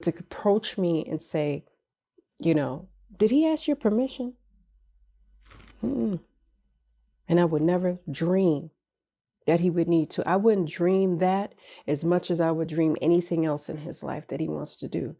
to approach me and say, you know, did he ask your permission? Mm-mm. And I would never dream that he would need to. I wouldn't dream that as much as I would dream anything else in his life that he wants to do.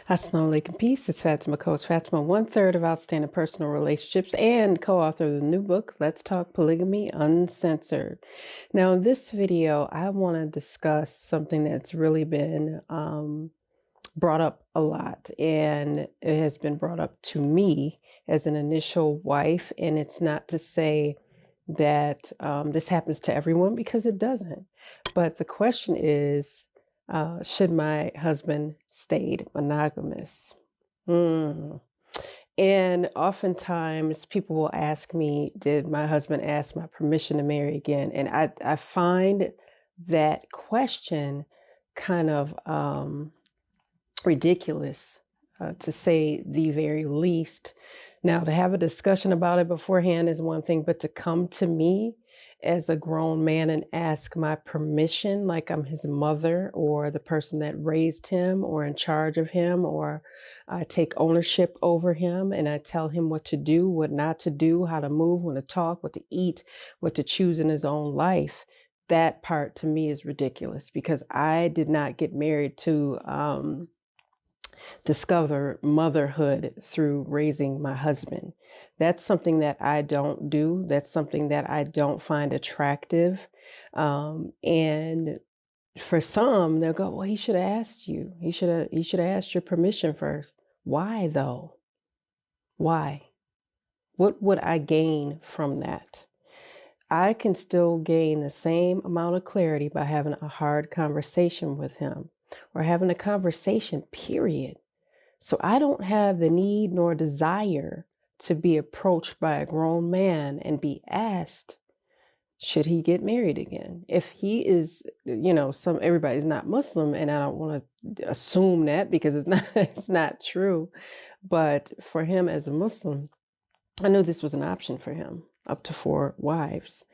Assalamu alaikum, peace. It's Fatimah, Coach Fatimah, 1/3 of Outstanding Personal Relationships and co-author of the new book, Let's Talk Polygamy Uncensored. Now, in this video, I want to discuss something that's really been brought up a lot, and it has been brought up to me as an initial wife, and it's not to say that this happens to everyone, because it doesn't. But the question is, should my husband stayed monogamous? Mm. And oftentimes people will ask me, did my husband ask my permission to marry again? And I find that question kind of ridiculous, to say the very least. Now, to have a discussion about it beforehand is one thing, but to come to me as a grown man and ask my permission, like I'm his mother or the person that raised him or in charge of him, or I take ownership over him and I tell him what to do, what not to do, how to move, when to talk, what to eat, what to choose in his own life. That part to me is ridiculous, because I did not get married to discover motherhood through raising my husband. That's something that I don't do. That's something that I don't find attractive. And for some, they'll go, well, he should have asked you. He should have asked your permission first. Why though? Why? What would I gain from that? I can still gain the same amount of clarity by having a hard conversation with him, or having a conversation, period. So I don't have the need nor desire to be approached by a grown man and be asked, should he get married again? If he is, everybody's not Muslim, and I don't want to assume that, because it's not, it's not true. But for him as a Muslim, I knew this was an option for him, up to 4 wives.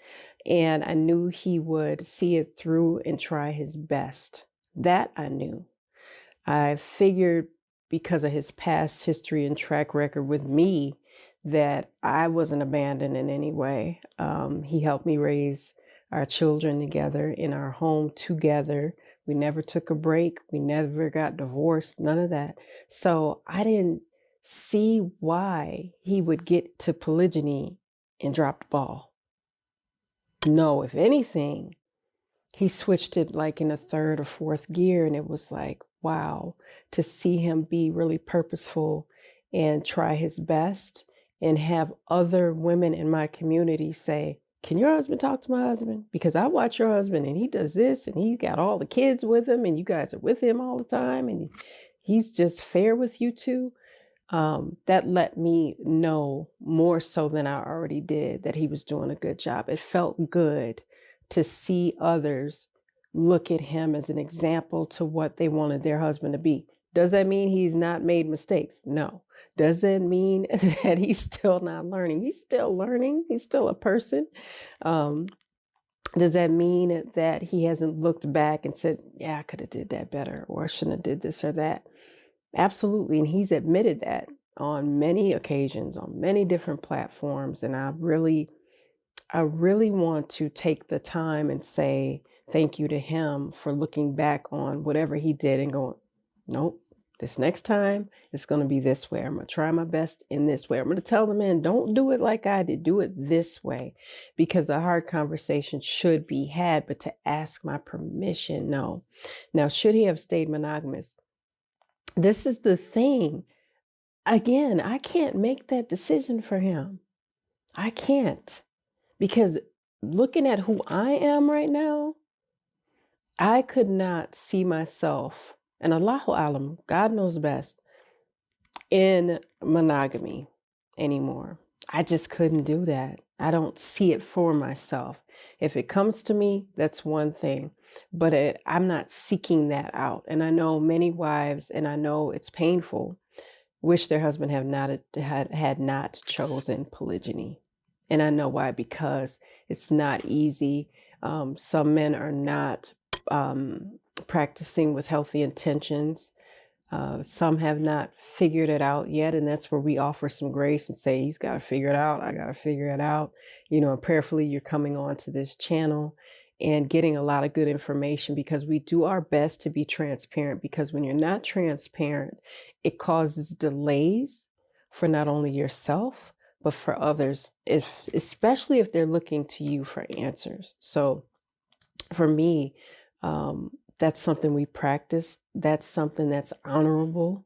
And I knew he would see it through and try his best. That I knew. I figured, because of his past history and track record with me, that I wasn't abandoned in any way. He helped me raise our children together in our home together. We never took a break. We never got divorced, none of that. So I didn't see why he would get to polygyny and drop the ball. No, if anything, he switched it like in a 3rd or 4th gear, and it was like, wow, to see him be really purposeful and try his best, and have other women in my community say, can your husband talk to my husband? Because I watch your husband and he does this, and he got all the kids with him, and you guys are with him all the time, and he's just fair with you too. That let me know more so than I already did that he was doing a good job. It felt good to see others look at him as an example to what they wanted their husband to be. Does that mean he's not made mistakes? No. Does that mean that he's still not learning? He's still learning. He's still a person. Does that mean that he hasn't looked back and said, yeah, I could have did that better, or I shouldn't have did this or that? Absolutely. And he's admitted that on many occasions, on many different platforms. And I really want to take the time and say thank you to him for looking back on whatever he did and going, nope, this next time it's going to be this way. I'm going to try my best in this way. I'm going to tell the man, don't do it like I did. Do it this way, because a hard conversation should be had, but to ask my permission, no. Now, should he have stayed monogamous? This is the thing. Again, I can't make that decision for him. I can't. Because looking at who I am right now, I could not see myself, and Allahu Alam, God knows best, in monogamy anymore. I just couldn't do that. I don't see it for myself. If it comes to me, that's one thing, but I'm not seeking that out. And I know many wives, and I know it's painful, wish their husband had not chosen polygyny. And I know why, because it's not easy. Some men are not practicing with healthy intentions. Some have not figured it out yet, and that's where we offer some grace and say, he's got to figure it out. I got to figure it out. And prayerfully, you're coming on to this channel and getting a lot of good information, because we do our best to be transparent, because when you're not transparent, it causes delays for not only yourself, but for others, especially if they're looking to you for answers. So for me, that's something we practice. That's something that's honorable.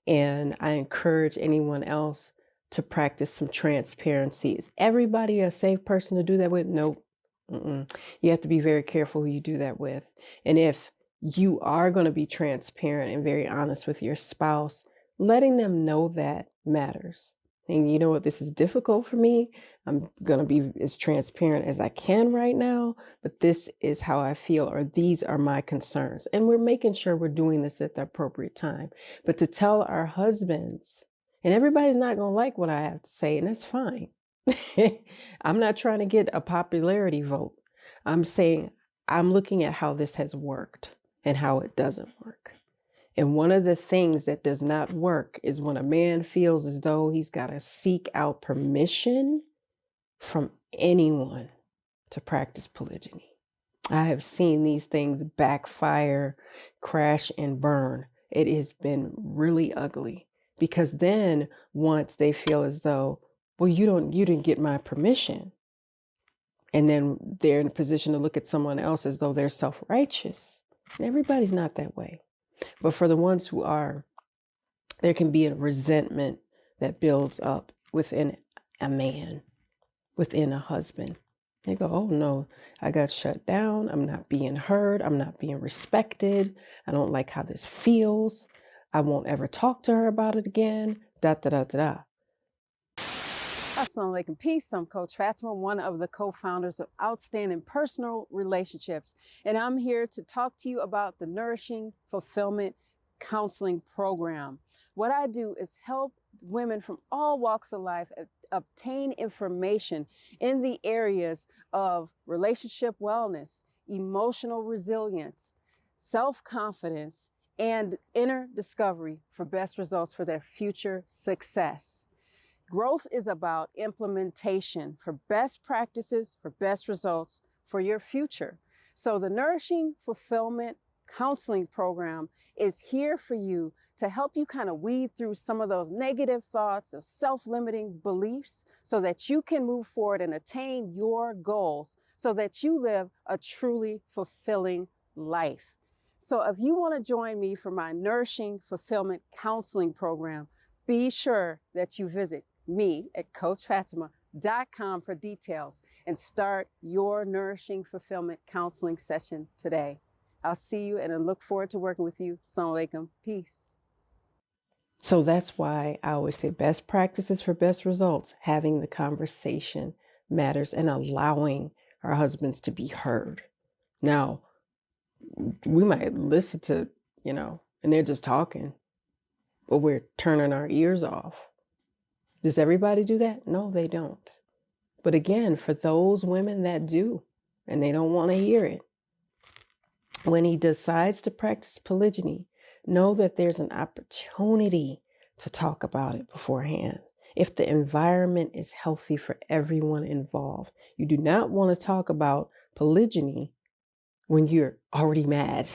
And I encourage anyone else to practice some transparency. Is everybody a safe person to do that with? Nope. You have to be very careful who you do that with. And if you are going to be transparent and very honest with your spouse, letting them know that matters. And you know what? This is difficult for me. I'm going to be as transparent as I can right now, but this is how I feel, or these are my concerns. And we're making sure we're doing this at the appropriate time. But to tell our husbands, and everybody's not going to like what I have to say, and that's fine. I'm not trying to get a popularity vote. I'm saying I'm looking at how this has worked and how it doesn't work. And one of the things that does not work is when a man feels as though he's got to seek out permission from anyone to practice polygyny. I have seen these things backfire, crash, and burn. It has been really ugly, because then once they feel as though, well, you didn't get my permission. And then they're in a position to look at someone else as though they're self-righteous. And everybody's not that way. But for the ones who are, there can be a resentment that builds up within a man, within a husband. They go, oh no, I got shut down. I'm not being heard. I'm not being respected. I don't like how this feels. I won't ever talk to her about it again. Da, da, da, da, da. Assalamu alaikum. Peace. I'm Coach Fatimah, one of the co-founders of Outstanding Personal Relationships. And I'm here to talk to you about the Nourishing Fulfillment Counseling Program. What I do is help women from all walks of life obtain information in the areas of relationship wellness, emotional resilience, self-confidence, and inner discovery for best results for their future success. Growth is about implementation for best practices, for best results for your future. So the Nourishing Fulfillment Counseling Program is here for you to help you kind of weed through some of those negative thoughts of self-limiting beliefs, so that you can move forward and attain your goals, so that you live a truly fulfilling life. So if you want to join me for my Nourishing Fulfillment Counseling Program, be sure that you visit me at CoachFatimah.com for details and start your Nourishing Fulfillment Counseling session today. I'll see you, and I look forward to working with you. Assalamu alaikum. Peace. So that's why I always say best practices for best results. Having the conversation matters, and allowing our husbands to be heard. Now, we might listen to, and they're just talking, but we're turning our ears off. Does everybody do that? No, they don't. But again, for those women that do, and they don't want to hear it, when he decides to practice polygyny, know that there's an opportunity to talk about it beforehand. If the environment is healthy for everyone involved, you do not want to talk about polygyny when you're already mad.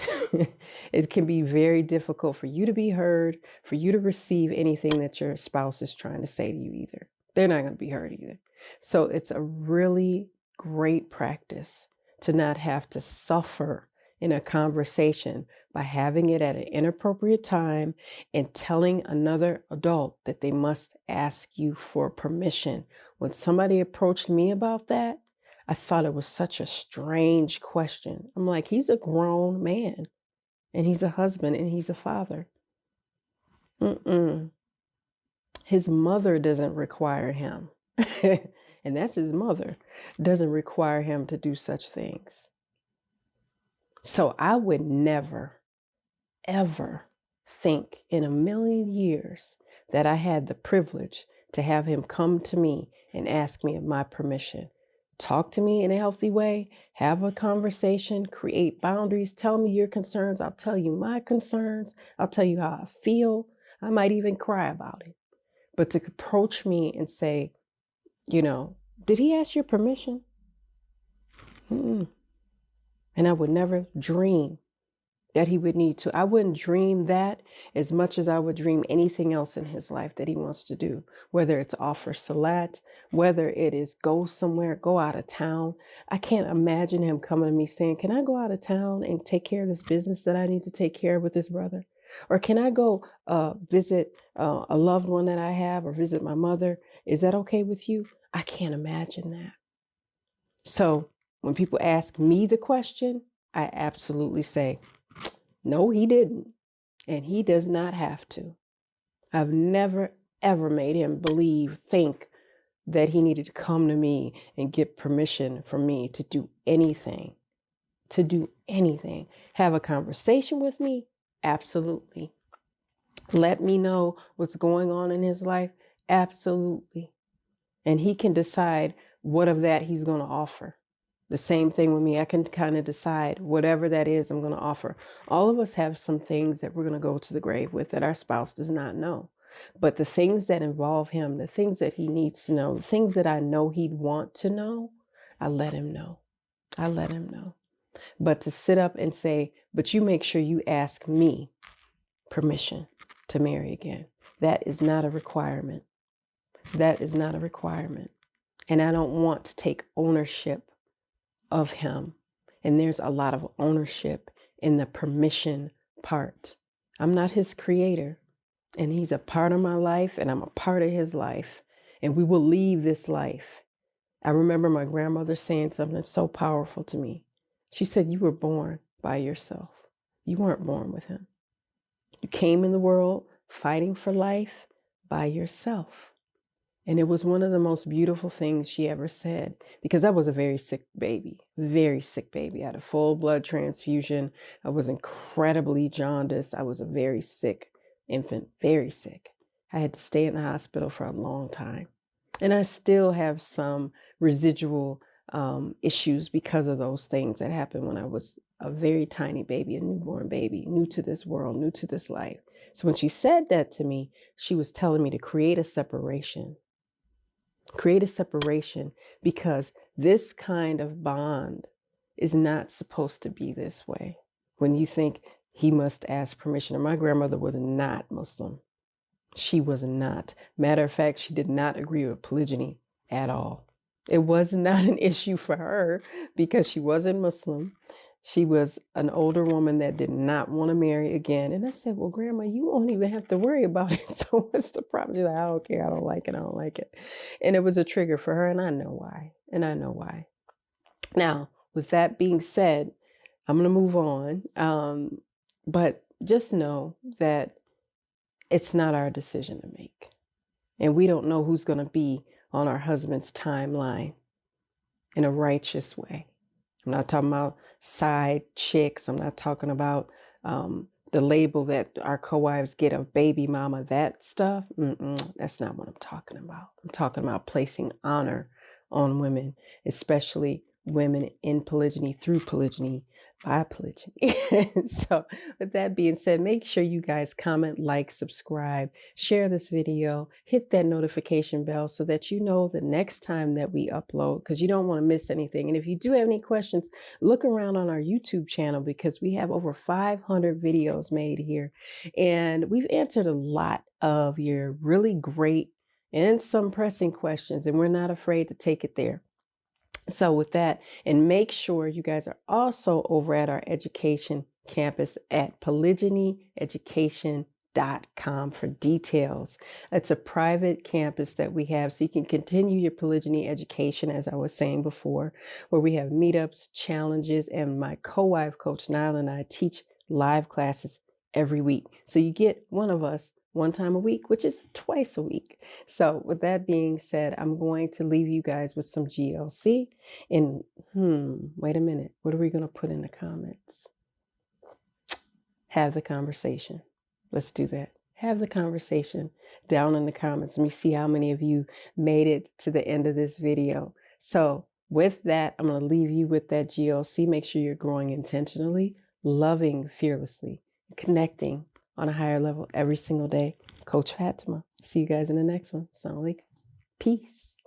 It can be very difficult for you to be heard, for you to receive anything that your spouse is trying to say to you either. They're not going to be heard either. So it's a really great practice to not have to suffer in a conversation by having it at an inappropriate time and telling another adult that they must ask you for permission. When somebody approached me about that, I thought it was such a strange question. I'm like, he's a grown man and he's a husband and he's a father. His mother doesn't require him, and that's his mother, doesn't require him to do such things. So I would never, ever think in a million years that I had the privilege to have him come to me and ask me of my permission. Talk to me in a healthy way, have a conversation, create boundaries, tell me your concerns. I'll tell you my concerns. I'll tell you how I feel. I might even cry about it. But to approach me and say, did he ask your permission? And I would never dream that he would need to. I wouldn't dream that as much as I would dream anything else in his life that he wants to do, whether it's offer salat, whether it is go somewhere, go out of town. I can't imagine him coming to me saying, can I go out of town and take care of this business that I need to take care of with this brother? Or can I go visit a loved one that I have or visit my mother? Is that okay with you? I can't imagine that. So when people ask me the question, I absolutely say, no, he didn't. And he does not have to. I've never, ever made him think that he needed to come to me and get permission from me to do anything. Have a conversation with me? Absolutely. Let me know what's going on in his life? Absolutely. And he can decide what of that he's going to offer. The same thing with me. I can kind of decide whatever that is I'm going to offer. All of us have some things that we're going to go to the grave with that our spouse does not know. But the things that involve him, the things that he needs to know, the things that I know he'd want to know, I let him know. But to sit up and say, but you make sure you ask me permission to marry again. That is not a requirement. And I don't want to take ownership of him. And there's a lot of ownership in the permission part. I'm not his creator, and he's a part of my life, and I'm a part of his life, and we will leave this life. I remember my grandmother saying something so powerful to me. She said, you were born by yourself. You weren't born with him. You came in the world fighting for life by yourself. And it was one of the most beautiful things she ever said, because I was a very sick baby. I had a full blood transfusion. I was incredibly jaundiced. I was a very sick infant, very sick. I had to stay in the hospital for a long time. And I still have some residual issues because of those things that happened when I was a very tiny baby, a newborn baby, new to this world, new to this life. So when she said that to me, she was telling me to create a separation. Because this kind of bond is not supposed to be this way. When you think he must ask permission, and my grandmother was not Muslim. She was not. Matter of fact, she did not agree with polygyny at all. It was not an issue for her because she wasn't Muslim. She was an older woman that did not want to marry again. And I said, well, Grandma, you won't even have to worry about it. So what's the problem? She's like, I don't care. I don't like it. And it was a trigger for her. And I know why. Now, with that being said, I'm going to move on. But just know that it's not our decision to make. And we don't know who's going to be on our husband's timeline in a righteous way. I'm not talking about side chicks. I'm not talking about the label that our co-wives get of baby mama, that stuff. That's not what I'm talking about. I'm talking about placing honor on women, especially women in polygyny, through polygyny, by polygyny. So with that being said, make sure you guys comment, like, subscribe, share this video, hit that notification bell so that you know the next time that we upload, because you don't want to miss anything. And if you do have any questions, look around on our YouTube channel, because we have over 500 videos made here. And we've answered a lot of your really great and some pressing questions, and we're not afraid to take it there. So with that, and make sure you guys are also over at our education campus at polygynyeducation.com. polygamous.com for details. It's a private campus that we have so you can continue your polygyny education, as I was saying before, where we have meetups, challenges, and my co-wife, Coach Nyla, and I teach live classes every week. So you get one of us one time a week, which is twice a week. So with that being said, I'm going to leave you guys with some GLC. And wait a minute, what are we going to put in the comments? Have the conversation. Let's do that. Have the conversation down in the comments. Let me see how many of you made it to the end of this video. So with that, I'm going to leave you with that GLC. Make sure you're growing intentionally, loving fearlessly, connecting on a higher level every single day. Coach Fatimah. See you guys in the next one. Assalamu alaikum. Peace.